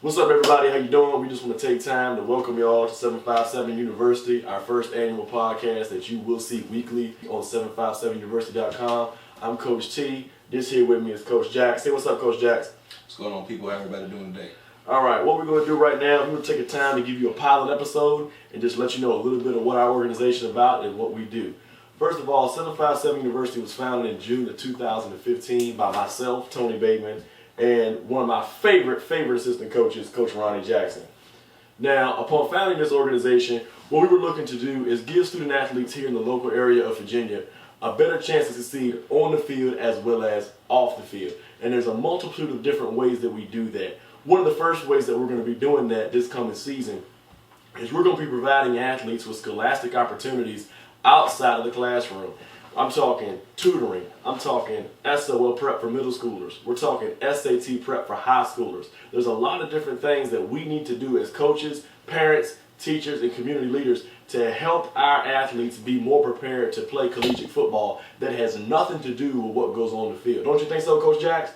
What's up, everybody? How you doing? We just want to take time to welcome you all to 757 University, our first annual podcast that you will see weekly on 757University.com. I'm Coach T. This here with me is Coach Jax. Say what's up, Coach Jax. What's going on, people? How everybody doing today? All right, what we're going to do right now, we're going to take a time to give you a pilot episode and just let you know a little bit of what our organization is about and what we do. First of all, 757 University was founded in June of 2015 by myself, Tony Bateman, and one of my favorite assistant coaches, Coach Ronnie Jackson. Now, upon founding this organization, what we were looking to do is give student athletes here in the local area of Virginia a better chance to succeed on the field as well as off the field. And there's a multitude of different ways that we do that. One of the first ways that we're going to be doing that this coming season is we're going to be providing athletes with scholastic opportunities outside of the classroom. I'm talking tutoring. I'm talking SOL prep for middle schoolers. We're talking SAT prep for high schoolers. There's a lot of different things that we need to do as coaches, parents, teachers, and community leaders to help our athletes be more prepared to play collegiate football that has nothing to do with what goes on the field. Don't you think so, Coach Jax?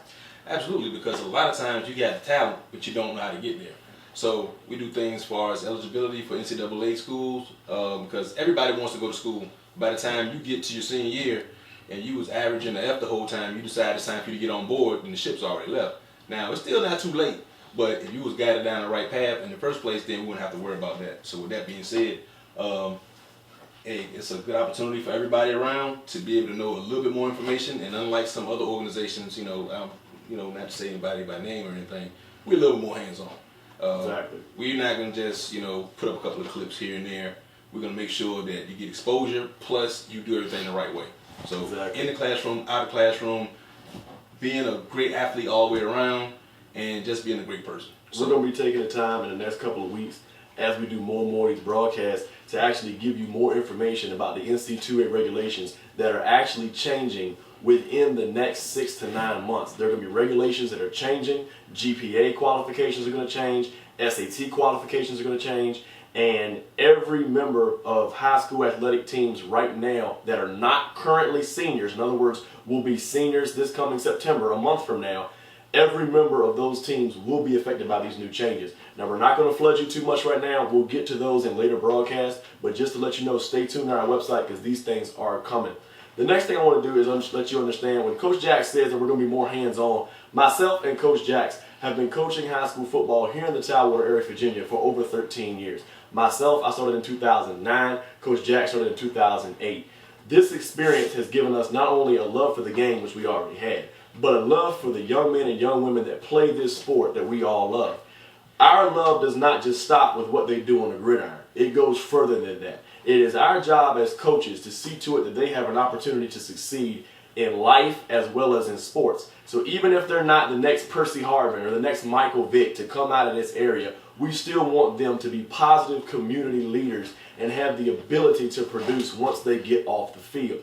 Absolutely, because a lot of times you got the talent, but you don't know how to get there. So we do things as far as eligibility for NCAA schools, because everybody wants to go to school. By the time you get to your senior year and you was averaging the F the whole time, you decide it's time for you to get on board and the ship's already left. Now, it's still not too late, but if you was guided down the right path in the first place, then we wouldn't have to worry about that. So with that being said, hey, it's a good opportunity for everybody around to be able to know a little bit more information. And unlike some other organizations, not to say anybody by name or anything, we're a little more hands-on. Exactly. We're not going to just, put up a couple of clips here and there. We're going to make sure that you get exposure, plus you do everything the right way. So in the classroom, out of the classroom, being a great athlete all the way around, and just being a great person. So we're going to be taking the time in the next couple of weeks as we do more and more of these broadcasts to actually give you more information about the NC2A regulations that are actually changing within the next 6 to 9 months. There are going to be regulations that are changing. GPA qualifications are going to change. SAT qualifications are going to change. And every member of high school athletic teams right now that are not currently seniors, in other words, will be seniors this coming September, a month from now, every member of those teams will be affected by these new changes. Now, we're not going to flood you too much right now. We'll get to those in later broadcasts. But just to let you know, stay tuned on our website because these things are coming. The next thing I want to do is let you understand when Coach Jax says that we're going to be more hands-on, myself and Coach Jax have been coaching high school football here in the Tidewater area of Virginia for over 13 years. Myself, I started in 2009. Coach Jax started in 2008. This experience has given us not only a love for the game, which we already had, but a love for the young men and young women that play this sport that we all love. Our love does not just stop with what they do on the gridiron. It goes further than that. It is our job as coaches to see to it that they have an opportunity to succeed in life as well as in sports. So even if they're not the next Percy Harvin or the next Michael Vick to come out of this area, we still want them to be positive community leaders and have the ability to produce once they get off the field.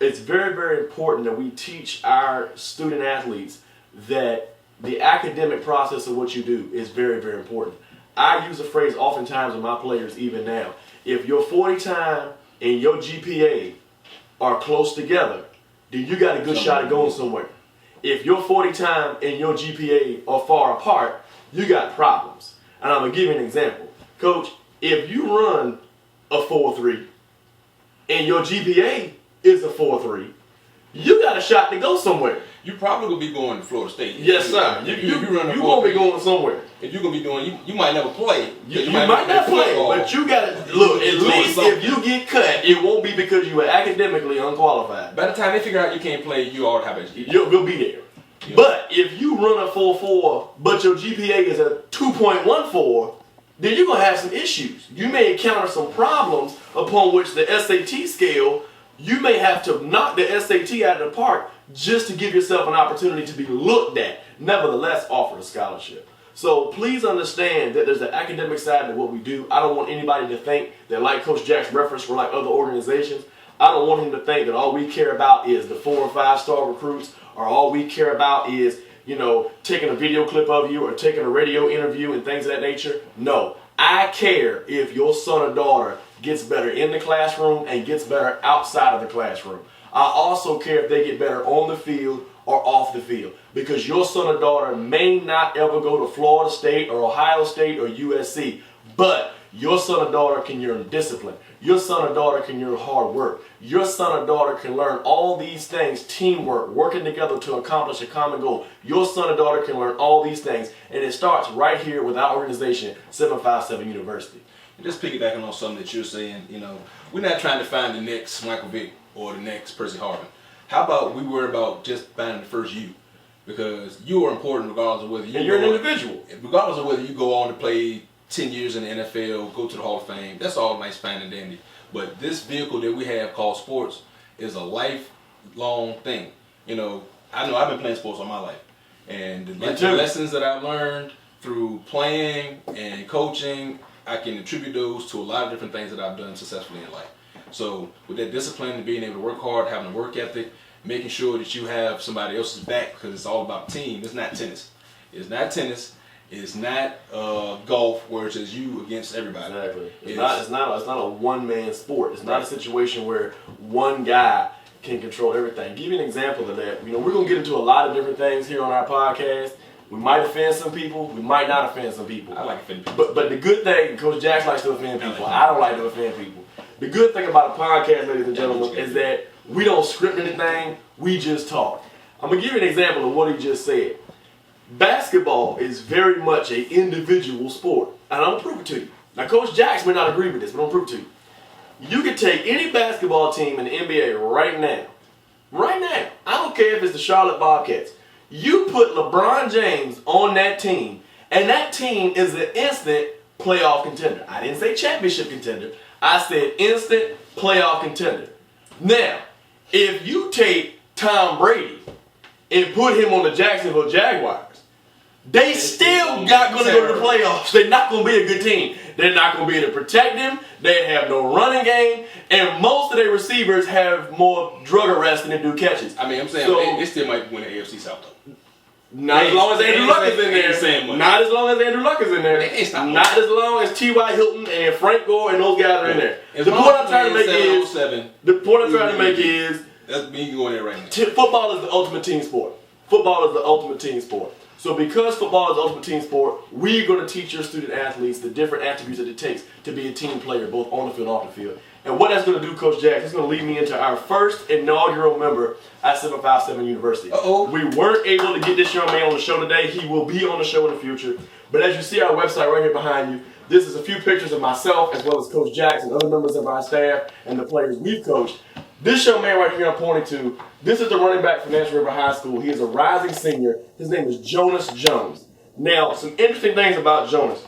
It's very, very important that we teach our student athletes that the academic process of what you do is very, very important. I use a phrase oftentimes with my players even now. If your 40 time and your GPA are close together, then you got a good shot at going somewhere. If your 40 time and your GPA are far apart, you got problems. And I'm going to give you an example. Coach, if you run a 4.3 and your GPA is a 4.3, you got a shot to go somewhere. You probably will be going to Florida State. Yes, sir. You're going to be going somewhere. If you're going to be doing, you might never play. You might not play, but you got to, look, at least if you get cut, it won't be because you were academically unqualified. By the time they figure out you can't play, you already have a GPA. You'll be there. Yeah. But if you run a 4.4, but your GPA is a 2.14, then you're going to have some issues. You may encounter some problems upon which the SAT scale, you may have to knock the SAT out of the park just to give yourself an opportunity to be looked at, nevertheless offered a scholarship. So please understand that there's an academic side to what we do. I don't want anybody to think that, like Coach Jack's reference for like other organizations, I don't want him to think that all we care about is the 4 or 5 star recruits, or all we care about is, taking a video clip of you or taking a radio interview and things of that nature. No, I care if your son or daughter gets better in the classroom and gets better outside of the classroom. I also care if they get better on the field or off the field. Because your son or daughter may not ever go to Florida State or Ohio State or USC, but your son or daughter can learn discipline. Your son or daughter can learn hard work. Your son or daughter can learn all these things, teamwork, working together to accomplish a common goal. Your son or daughter can learn all these things, and it starts right here with our organization, 757 University. And just piggybacking on something that you're saying, you know, we're not trying to find the next Michael Vick or the next Percy Harvin. How about we worry about just finding the first you? Because you are important regardless of whether you're an individual. Regardless of whether you go on to play 10 years in the NFL, go to the Hall of Fame, that's all nice, fine, and dandy. But this vehicle that we have called sports is a lifelong thing. You know I've been playing sports all my life. And the lessons that I've learned through playing and coaching, I can attribute those to a lot of different things that I've done successfully in life. So with that discipline and being able to work hard, having a work ethic, making sure that you have somebody else's back, because it's all about team. It's not tennis. It's not tennis. It's not golf where it's just you against everybody. Exactly. It's not a one-man sport. It's not a situation where one guy can control everything. Give you an example of that. You know, we're gonna get into a lot of different things here on our podcast. We might offend some people. We might not offend some people. I like offending people. But the good thing, Coach Jackson likes to offend people. I don't like to offend people. The good thing about a podcast, ladies and gentlemen, is that we don't script anything. We just talk. I'm gonna give you an example of what he just said. Basketball is very much an individual sport, and I'm gonna prove it to you. Now, Coach Jackson may not agree with this, but I'm gonna prove it to you. You can take any basketball team in the NBA right now. I don't care if it's the Charlotte Bobcats. You put LeBron James on that team, and that team is an instant playoff contender. I didn't say championship contender. I said instant playoff contender. Now, if you take Tom Brady and put him on the Jacksonville Jaguars, they still not going to go to the playoffs. They're not going to be a good team. They're not going to be able to protect him. They have no running game. And most of their receivers have more drug arrests than they do catches. I mean, I'm saying they still might win the AFC South, though. Not as long as Andrew Luck is in there. Not as long as Andrew Luck is in there. Not as long as T.Y. Hilton and Frank Gore and those guys are in there. The point I'm trying to make is that's me going there right now. Football is the ultimate team sport. Football is the ultimate team sport. So because football is the ultimate team sport, we're going to teach your student athletes the different attributes that it takes to be a team player, both on the field and off the field. And what that's going to do, Coach Jackson, is going to lead me into our first inaugural member at 757 University. We weren't able to get this young man on the show today. He will be on the show in the future. But as you see our website right here behind you, this is a few pictures of myself as well as Coach Jackson, other members of our staff, and the players we've coached. This young man right here I'm pointing to, this is the running back from National River High School. He is a rising senior. His name is Jonas Jones. Now, some interesting things about Jonas.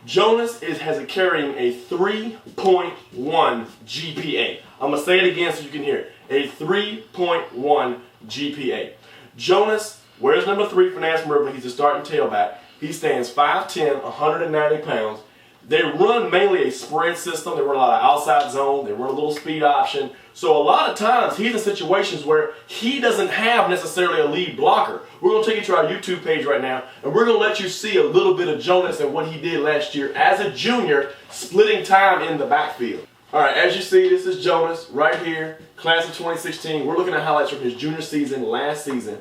Jonas has carrying a 3.1 GPA. I'm going to say it again so you can hear it. A 3.1 GPA. Jonas wears number 3 for National River. He's a starting tailback. He stands 5'10", 190 pounds. They run mainly a spread system. They run a lot of outside zone. They run a little speed option. So a lot of times he's in situations where he doesn't have necessarily a lead blocker. We're going to take you to our YouTube page right now, and we're going to let you see a little bit of Jonas and what he did last year as a junior, splitting time in the backfield. All right, as you see, this is Jonas right here, class of 2016. We're looking at highlights from his junior season, last season.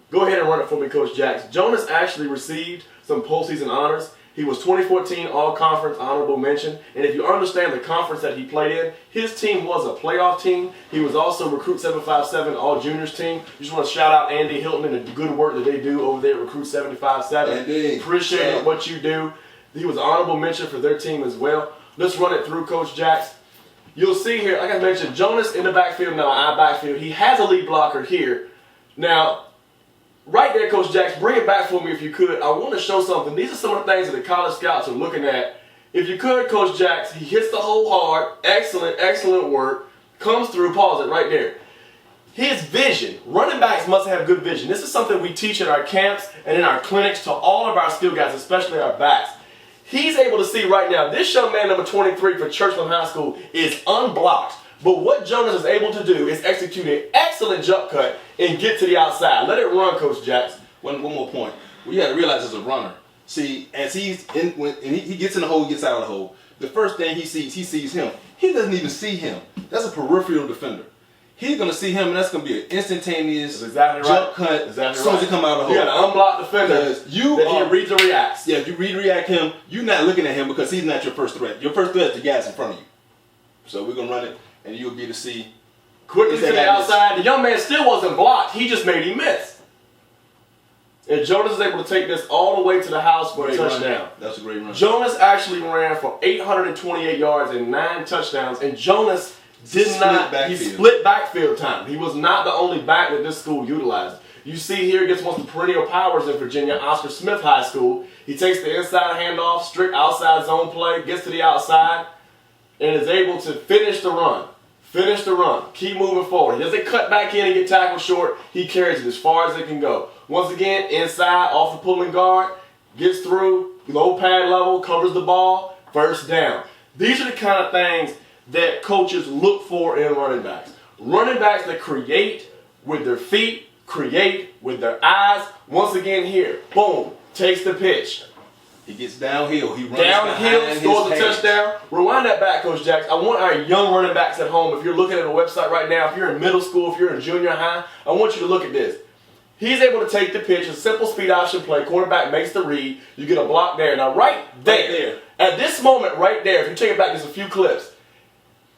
Go ahead and run it for me, Coach Jackson. Jonas actually received some postseason honors. He was 2014 All-Conference Honorable Mention. And if you understand the conference that he played in, his team was a playoff team. He was also Recruit 757 All-Juniors team. Just want to shout out Andy Hilton and the good work that they do over there at Recruit 757. Andy, appreciate what you do. He was an honorable mention for their team as well. Let's run it through, Coach Jackson. You'll see here, like I mentioned, Jonas in the backfield, now I backfield. He has a lead blocker here. Now, right there, Coach Jackson, bring it back for me if you could. I want to show something. These are some of the things that the college scouts are looking at. If you could, Coach Jackson, he hits the hole hard. Excellent, excellent work. Comes through, pause it right there. His vision, running backs must have good vision. This is something we teach at our camps and in our clinics to all of our skill guys, especially our backs. He's able to see right now, this young man, number 23 for Churchland High School, is unblocked. But what Jonas is able to do is execute an excellent jump cut and get to the outside. Let it run, Coach Jackson. One more point. Well, you got to realize as a runner, see, as he's in, when he gets in the hole, he gets out of the hole. The first thing he sees him. He doesn't even see him. That's a peripheral defender. he's gonna see him, and that's gonna be an instantaneous exactly jump cut as soon as he come out of the hole. You got an unblocked defender. He reads and reacts. Yeah, if you read and react him, you're not looking at him because he's not your first threat. Your first threat is the guys in front of you. So we're gonna run it, and you'll be able to see. Quickly to the outside. The young man still wasn't blocked. He just made him miss. And Jonas is able to take this all the way to the house for a touchdown. That's a great run. Jonas actually ran for 828 yards and 9 touchdowns. And Jonas he split backfield time. He was not the only back that this school utilized. You see here against one of the perennial powers in Virginia, Oscar Smith High School. He takes the inside handoff, strict outside zone play, gets to the outside, and is able to finish the run. Finish the run. Keep moving forward. He doesn't cut back in and get tackled short. He carries it as far as it can go. Once again, inside, off the pulling guard, gets through, low pad level, covers the ball, first down. These are the kind of things that coaches look for in running backs. Running backs that create with their feet, create with their eyes. Once again here, boom, takes the pitch. He gets downhill. He runs downhill, scores a touchdown. Rewind that back, Coach Jackson. I want our young running backs at home, if you're looking at a website right now, if you're in middle school, if you're in junior high, I want you to look at this. He's able to take the pitch, a simple speed option play. Quarterback makes the read. You get a block there. Now, right there, at this moment right there, if you take it back just a few clips,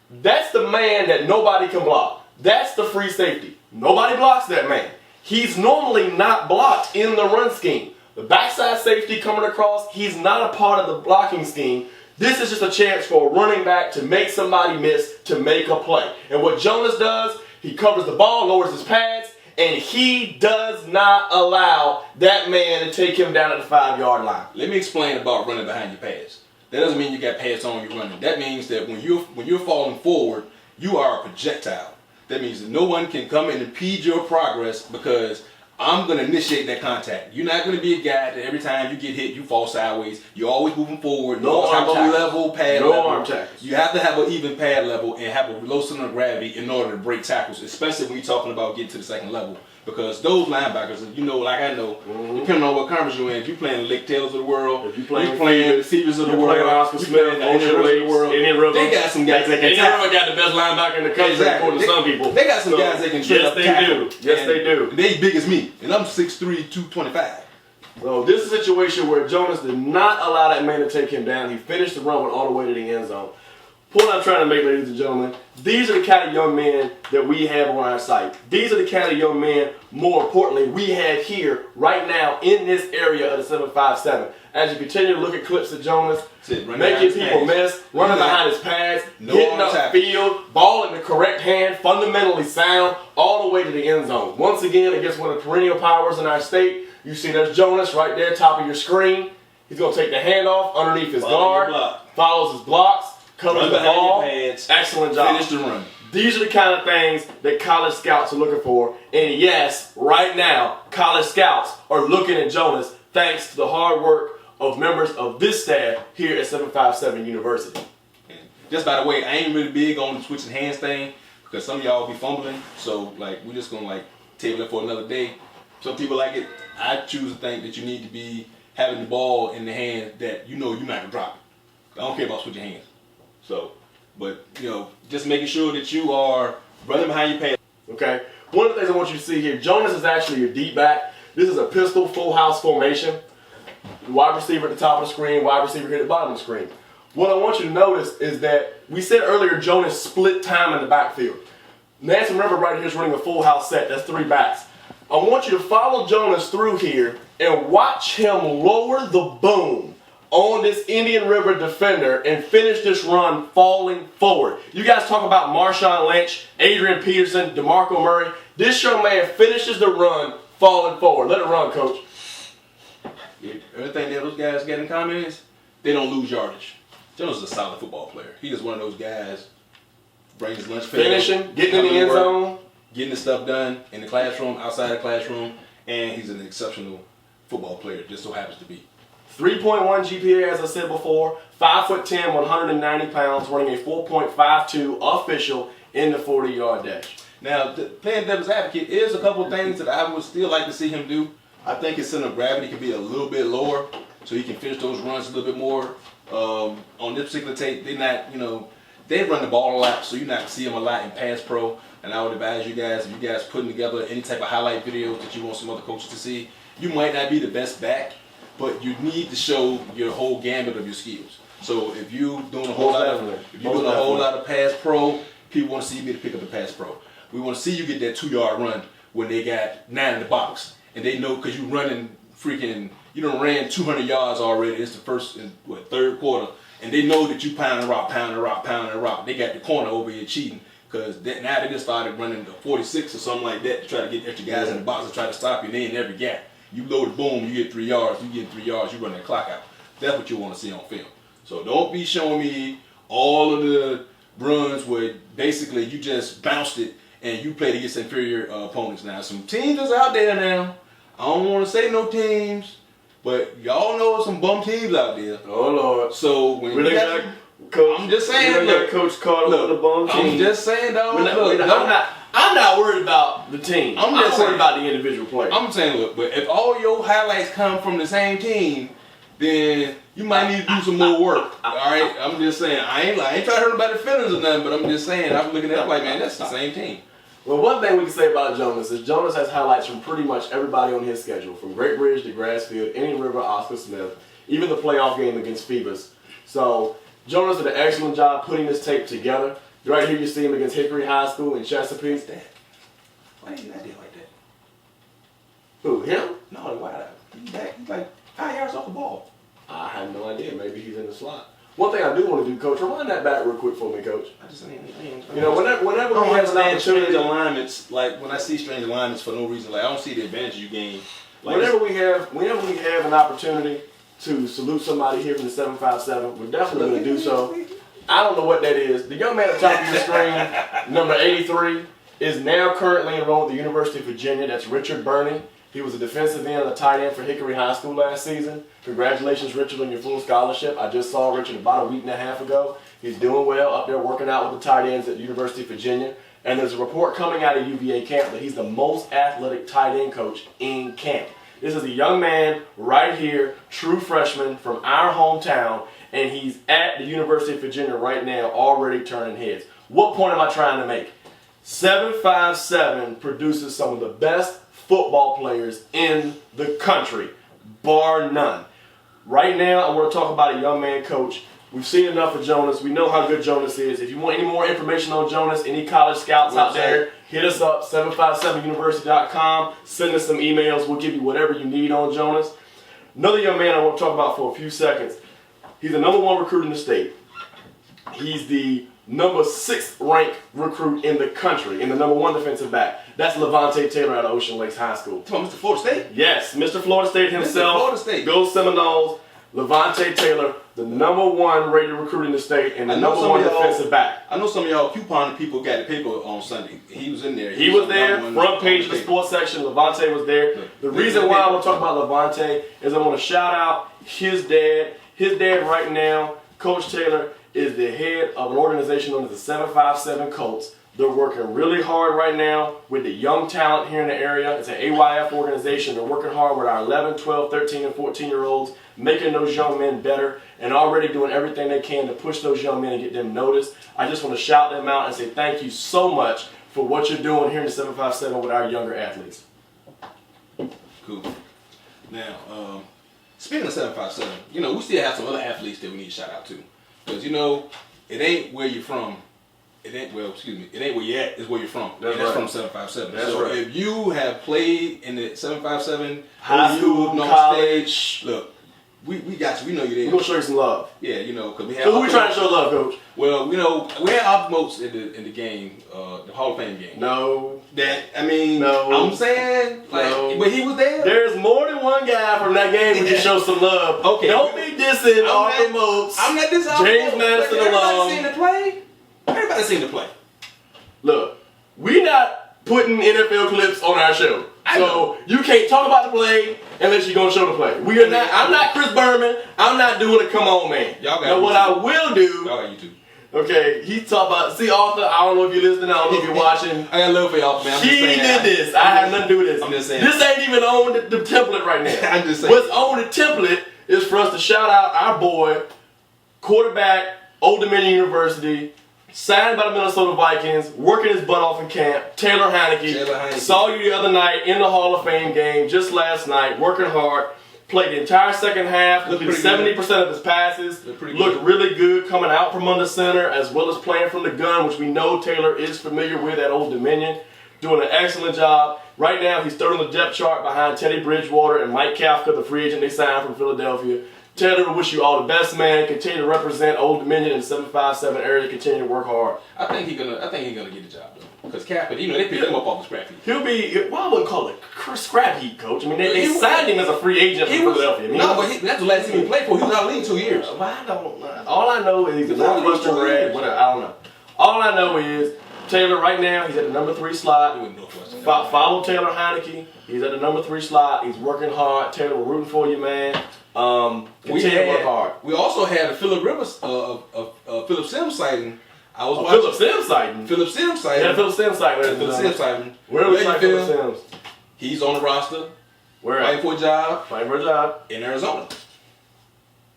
that's the man that nobody can block. That's the free safety. Nobody blocks that man. He's normally not blocked in the run scheme. The backside safety coming across, he's not a part of the blocking scheme. This is just a chance for a running back to make somebody miss, to make a play. And what Jonas does, he covers the ball, lowers his pads, and he does not allow that man to take him down at the 5-yard line. Let me explain about running behind your pads. That doesn't mean you got pads on you running. That means that when you're falling forward, you are a projectile. That means that no one can come and impede your progress because I'm going to initiate that contact. You're not going to be a guy that every time you get hit, you fall sideways. You're always moving forward. No arm tackles. Level pad no level. Arm tackles. You have to have an even pad level and have a low center of gravity in order to break tackles, especially when you're talking about getting to the second level. Because those linebackers, you know, like I know, depending on what conference you're in, if you're playing the Lake Tails of the world, if you're playing the Cedars of the world, Oscar Smith, the world, they got some guys that can tackle. They got the best linebacker in the country, according to some people. They got some guys that can straight up tackle. Yes, they do. They big as me, and I'm 6'3", 225. So this is a situation where Jonas did not allow that man to take him down. He finished the run, went all the way to the end zone. Point I'm trying to make, ladies and gentlemen, these are the kind of young men that we have on our site. These are the kind of young men, more importantly, we have here right now in this area of the 757. As you continue to look at clips of Jonas, making people miss, running behind his pads, hitting upfield, ball in the correct hand, fundamentally sound, all the way to the end zone. Once again, against one of the perennial powers in our state, you see there's Jonas right there, top of your screen. He's going to take the handoff underneath his guard, follows his blocks, covers the ball, excellent job. Finish the run. These are the kind of things that college scouts are looking for. And yes, right now, college scouts are looking at Jonas thanks to the hard work of members of this staff here at 757 University. And just by the way, I ain't really big on the switching hands thing because some of y'all be fumbling. So like we're just gonna table it for another day. Some people like it. I choose to think that you need to be having the ball in the hand that you know you're not gonna drop it. I don't care about switching hands. So, but, you know, just making sure that you are running behind your pads. Okay. One of the things I want you to see here, Jonas is actually your deep back. This is a pistol full house formation. Wide receiver at the top of the screen, wide receiver here at the bottom of the screen. What I want you to notice is that we said earlier Jonas split time in the backfield. Nancy, remember right here is running a full house set. That's 3 backs. I want you to follow Jonas through here and watch him lower the boom on this Indian River defender and finish this run falling forward. You guys talk about Marshawn Lynch, Adrian Peterson, DeMarco Murray. This young man finishes the run falling forward. Let it run, Coach. Everything that those guys get in common is they don't lose yardage. Jonas is a solid football player. He is one of those guys, brings his lunch pail, finishing, getting in the end zone, getting the stuff done in the classroom, outside the classroom, and he's an exceptional football player, just so happens to be. 3.1 GPA, as I said before, 5'10", 190 pounds, running a 4.52 official in the 40-yard dash. Now, playing devil's advocate is a couple of things that I would still like to see him do. I think his center of gravity can be a little bit lower, so he can finish those runs a little bit more. On this particular tape, they're not, they run the ball a lot, so you're not going to see them a lot in pass pro. And I would advise you guys, if you guys putting together any type of highlight videos that you want some other coaches to see, you might not be the best back, but you need to show your whole gambit of your skills. So if you're doing a whole lot of pass pro, people want to see you be able to pick up the pass pro. We want to see you get that 2-yard run when they got 9 in the box, and they know because you running freaking, you done ran 200 yards already. It's the first and third quarter, and they know that you pounding rock. They got the corner over here cheating because now they just started running the 46 or something like that to try to get extra guys in the box and try to stop you. And they in every gap. You load the boom, you get 3 yards. You get 3 yards, you run that clock out. That's what you want to see on film. So don't be showing me all of the runs where basically you just bounced it and you played against inferior opponents. Now, some teams is out there now. I don't want to say no teams, but y'all know some bum teams out there. Oh, Lord. So when really you got, coach, I'm just saying, look, Coach Carter with the bum team. I'm just saying, dog. I'm not worried about the team. I'm just worried about the individual player. I'm saying, look, but if all your highlights come from the same team, then you might need to do some more work. All right, I'm just saying. I ain't trying to hurt anybody's feelings or nothing, but I'm just saying. I'm looking at it like, man, that's the same team. Well, one thing we can say about Jonas is Jonas has highlights from pretty much everybody on his schedule, from Great Bridge to Grassfield, Indian River, Oscar Smith, even the playoff game against Phoebus. So Jonas did an excellent job putting this tape together. Right here you see him against Hickory High School in Chesapeake. Why did he not do like that? Who, him? No, why? He's like 5 yards off the ball. I have no idea. Maybe he's in the slot. One thing I do want to do, Coach, rewind that back real quick for me, Coach. I just you know, whenever we have an opportunity, strange alignments, like when I see strange alignments for no reason, like I don't see the advantage you gain. Like whenever we have an opportunity to salute somebody here from the 757, we're definitely going to do so. I don't know what that is. The young man at the top of your screen, number 83, is now currently enrolled at the University of Virginia. That's Richard Burney. He was a defensive end and a tight end for Hickory High School last season. Congratulations, Richard, on your full scholarship. I just saw Richard about a week and a half ago. He's doing well up there working out with the tight ends at the University of Virginia. And there's a report coming out of UVA camp that he's the most athletic tight end coach in camp. This is a young man right here, true freshman from our hometown, and he's at the University of Virginia right now already turning heads. What point am I trying to make? 757 produces some of the best football players in the country, bar none. Right now, I want to talk about a young man coach. We've seen enough of Jonas. We know how good Jonas is. If you want any more information on Jonas, any college scouts out there, hit us up, 757university.com. Send us some emails. We'll give you whatever you need on Jonas. Another young man I want to talk about for a few seconds. He's the #1 recruit in the state. He's the number 6th ranked recruit in the country, in the #1 defensive back. That's Levante Taylor out of Ocean Lakes High School. Come on, Mr. Florida State? Yes, Mr. Florida State himself. Mr. Florida State. Go Seminoles. Levante Taylor, the #1 rated recruit in the state and the #1 defensive back. I know some of y'all couponing people got the paper on Sunday. He was in there. He was there, front page of the sports section. Levante was there. The reason why I want to talk about Levante is I want to shout out his dad. His dad right now, Coach Taylor, is the head of an organization known as the 757 Colts. They're working really hard right now with the young talent here in the area. It's an AYF organization. They're working hard with our 11, 12, 13, and 14-year-olds, making those young men better and already doing everything they can to push those young men and get them noticed. I just want to shout them out and say thank you so much for what you're doing here in the 757 with our younger athletes. Cool. Now, speaking of 757, you know, we still have some other athletes that we need to shout out to. Because, you know, it ain't where you're from. It ain't where you're at, it's where you're from. That's from right. 757. That's so right. if you have played in the 757, high school, college, look, we got you. We know you're there. We're going to show you some love. Yeah, you know, because we have. So who we trying to show love, Coach? Well, you know, we had Optimotes in the game, the Hall of Fame game. No. No. I'm saying, like, No. but he was there. There's more than one guy from that game who can show some love. Okay. Don't be dissing Optimotes. I'm not dissing James Madison alone. Everybody seen the play. Everybody seen the play. Look, we not putting NFL clips on our show. So you can't talk about the play unless you're gonna show the play. We are not. I'm not Chris Berman. I'm not doing a come on man. Y'all got now what I will do. Y'all got YouTube. Okay, he's talking about. See, Arthur. I don't know if you're listening. I don't know if you're watching. I got love for y'all, man. He did this. I have nothing to do with this. I'm just saying. This ain't even on the template right now. I'm just saying. What's on the template is for us to shout out our boy, quarterback, Old Dominion University, signed by the Minnesota Vikings, working his butt off in camp. Taylor Heineke. Saw you the other night in the Hall of Fame game, just last night, working hard. Played the entire second half, completed 70% of his passes, looked really good coming out from under center as well as playing from the gun, which we know Taylor is familiar with at Old Dominion. Doing an excellent job. Right now, he's third on the depth chart behind Teddy Bridgewater and Mike Kafka, the free agent they signed from Philadelphia. Taylor, we wish you all the best, man. Continue to represent Old Dominion in the 757 area. Continue to work hard. I think he's gonna get the job though. Because Kafka, they picked him up off the scrap heap. He'll be, well, I wouldn't call it scrap heap, coach. I mean, they signed him as a free agent from Philadelphia. But that's the last team he played for. He was out of the league 2 years. All I know is he's a Northwestern grad. Whatever, I don't know. All I know is Taylor right now, he's at the number 3 slot. Follow Taylor Heineke. He's at the number 3 slot. He's working hard. Taylor, we're rooting for you, man. Continue to work hard. We also had a Phillip Rivers, Phillip Sims sighting. I was watching Phillip Sims sighting. Phillip Sims sighting. Yeah, Phillip Sims sighting. Phillip Sims sighting. Where was Phillip Sims? He's on the roster. Where? Fighting for a job. Fighting for a job in Arizona.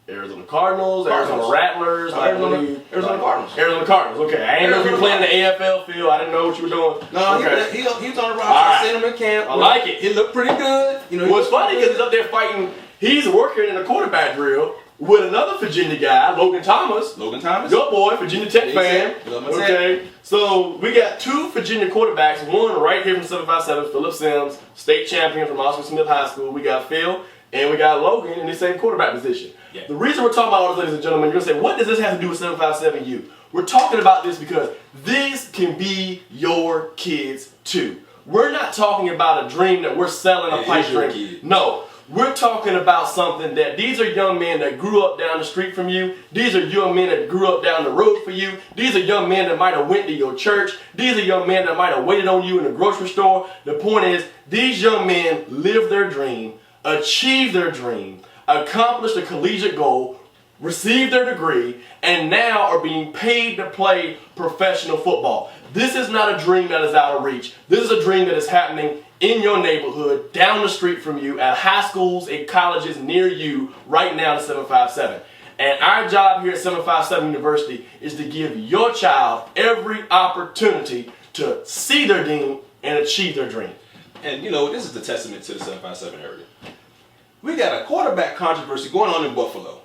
Arizona Cardinals, Arizona Rattlers, Arizona Cardinals. Arizona Cardinals. Okay, I didn't know if you were playing in the AFL field. I didn't know what you were doing. No, okay. he was on the roster. I seen him in camp. I like it. He looked pretty good. Well, it's funny because he's up there fighting. He's working in a quarterback drill with another Virginia guy, Logan Thomas. Your boy, Virginia Tech fan. Okay, so we got 2 Virginia quarterbacks. One right here from 757, Phillip Sims, state champion from Oscar Smith High School. We got Phil and we got Logan in the same quarterback position. Yeah. The reason we're talking about all this, ladies and gentlemen, you're going to say, what does this have to do with 757U? We're talking about this because this can be your kids too. We're not talking about a dream that we're selling a pipe dream. No. We're talking about something that these are young men that grew up down the street from you. These are young men that grew up down the road for you. These are young men that might have went to your church. These are young men that might have waited on you in the grocery store. The point is, these young men lived their dream, achieved their dream, accomplished a collegiate goal, received their degree, and now are being paid to play professional football. This is not a dream that is out of reach. This is a dream that is happening in your neighborhood, down the street from you, at high schools and colleges near you right now to 757. And our job here at 757 University is to give your child every opportunity to see their dream and achieve their dream. And this is the testament to the 757 area. We got a quarterback controversy going on in Buffalo.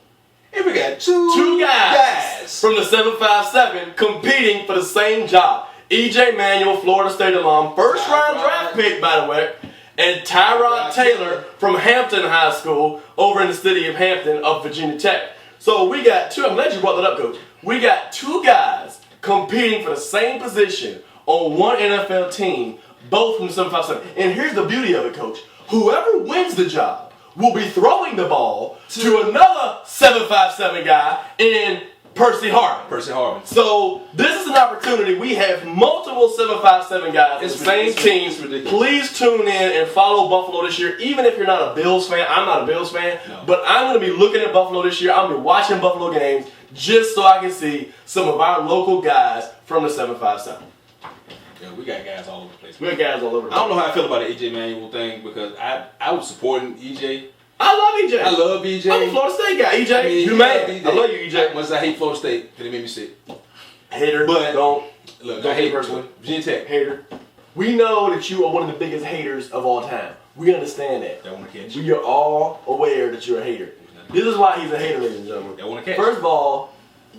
And we got two guys from the 757 competing for the same job. E.J. Manuel, Florida State alum, first-round draft pick, by the way, and Tyrod Taylor from Hampton High School over in the city of Hampton of Virginia Tech. So we got 2, I'm glad you brought that up, Coach. We got 2 guys competing for the same position on one NFL team, both from the 757. And here's the beauty of it, Coach. Whoever wins the job will be throwing the ball to another 757 guy in Percy Harvin. So this is an opportunity. We have multiple 757 guys in the same team. Please tune in and follow Buffalo this year. Even if you're not a Bills fan, I'm not a Bills fan, but I'm going to be looking at Buffalo this year. I'm going to be watching Buffalo games just so I can see some of our local guys from the 757. Yeah, we got guys all over the place. We got guys all over the place. I don't know how I feel about the E.J. Manuel thing because I was supporting E.J. I love EJ. I love EJ. I'm a Florida State guy. EJ, you man. I love you, EJ. Once I hate Florida State, because it made me sick. Hater. But don't hate personally. Virginia Tech. Hater. We know that you are one of the biggest haters of all time. We understand that. That want to catch. We are all aware that you're a hater. This is why he's a hater, ladies and gentlemen. That want to catch. First of all,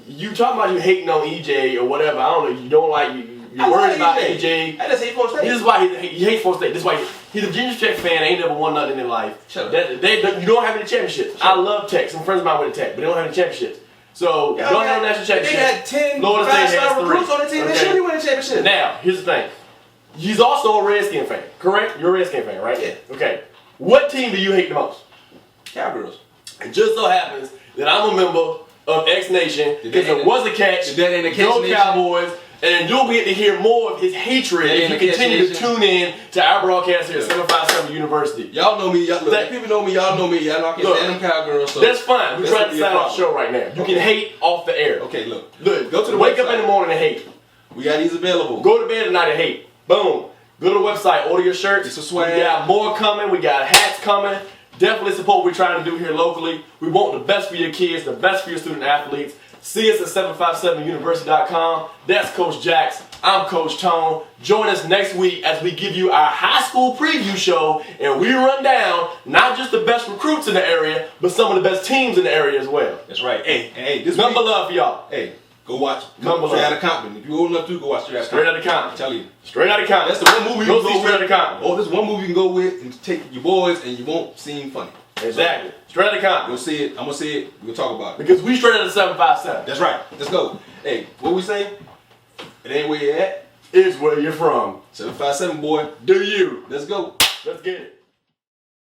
you talking about you hating on EJ or whatever. I don't know. You don't like You're worried about EJ. I just hate Florida State. This is why he hates Florida State. This is why he's a Virginia Tech fan. Ain't never won nothing in their life. Shut up. You don't have any championships. I love Tech. Some friends of mine went to Tech, but they don't have any championships. So you don't have a national championship. They had 10 Florida State has 3 recruits on the team. They should win a championship. Now, here's the thing. He's also a Redskin fan, correct? You're a Redskin fan, right? Yeah. Okay. What team do you hate the most? Cowgirls. It just so happens that I'm a member of X Nation because it was a catch. Go Cowboys. And you'll get to hear more of his hatred if you continue to tune in to our broadcast here at 757 University. Y'all know me. People know me. Y'all know me. Y'all know I can stand them Cowgirls. So that's fine. We're trying to sign off the show right now. You can hate off the air. Okay, look. Go to the wake up in the morning and hate. We got these available. Go to bed at night and hate. Boom. Go to the website. Order your shirts. It's a swag. We got more coming. We got hats coming. Definitely support what we're trying to do here locally. We want the best for your kids, the best for your student athletes. See us at 757University.com. That's Coach Jax. I'm Coach Tone. Join us next week as we give you our high school preview show and we run down not just the best recruits in the area, but some of the best teams in the area as well. That's right. Hey, this Number love for y'all. Hey, go watch Number Straight love. Outta Compton. If you're old enough to, go watch Straight Outta Straight Compton. Outta Compton. I'm telling you. Straight Outta Compton. That's the one movie you Go can see go Straight with. Outta Compton. Oh, this one movie you can go with and take your boys and you won't seem funny. Exactly. Straight Outta Compton. You'll see it. I'm gonna see it. We'll talk about it. Because we straight out of 757. That's right. Let's go. Hey, what we say? It ain't where you at. Is where you're from. 757, boy. Do you? Let's go. Let's get it.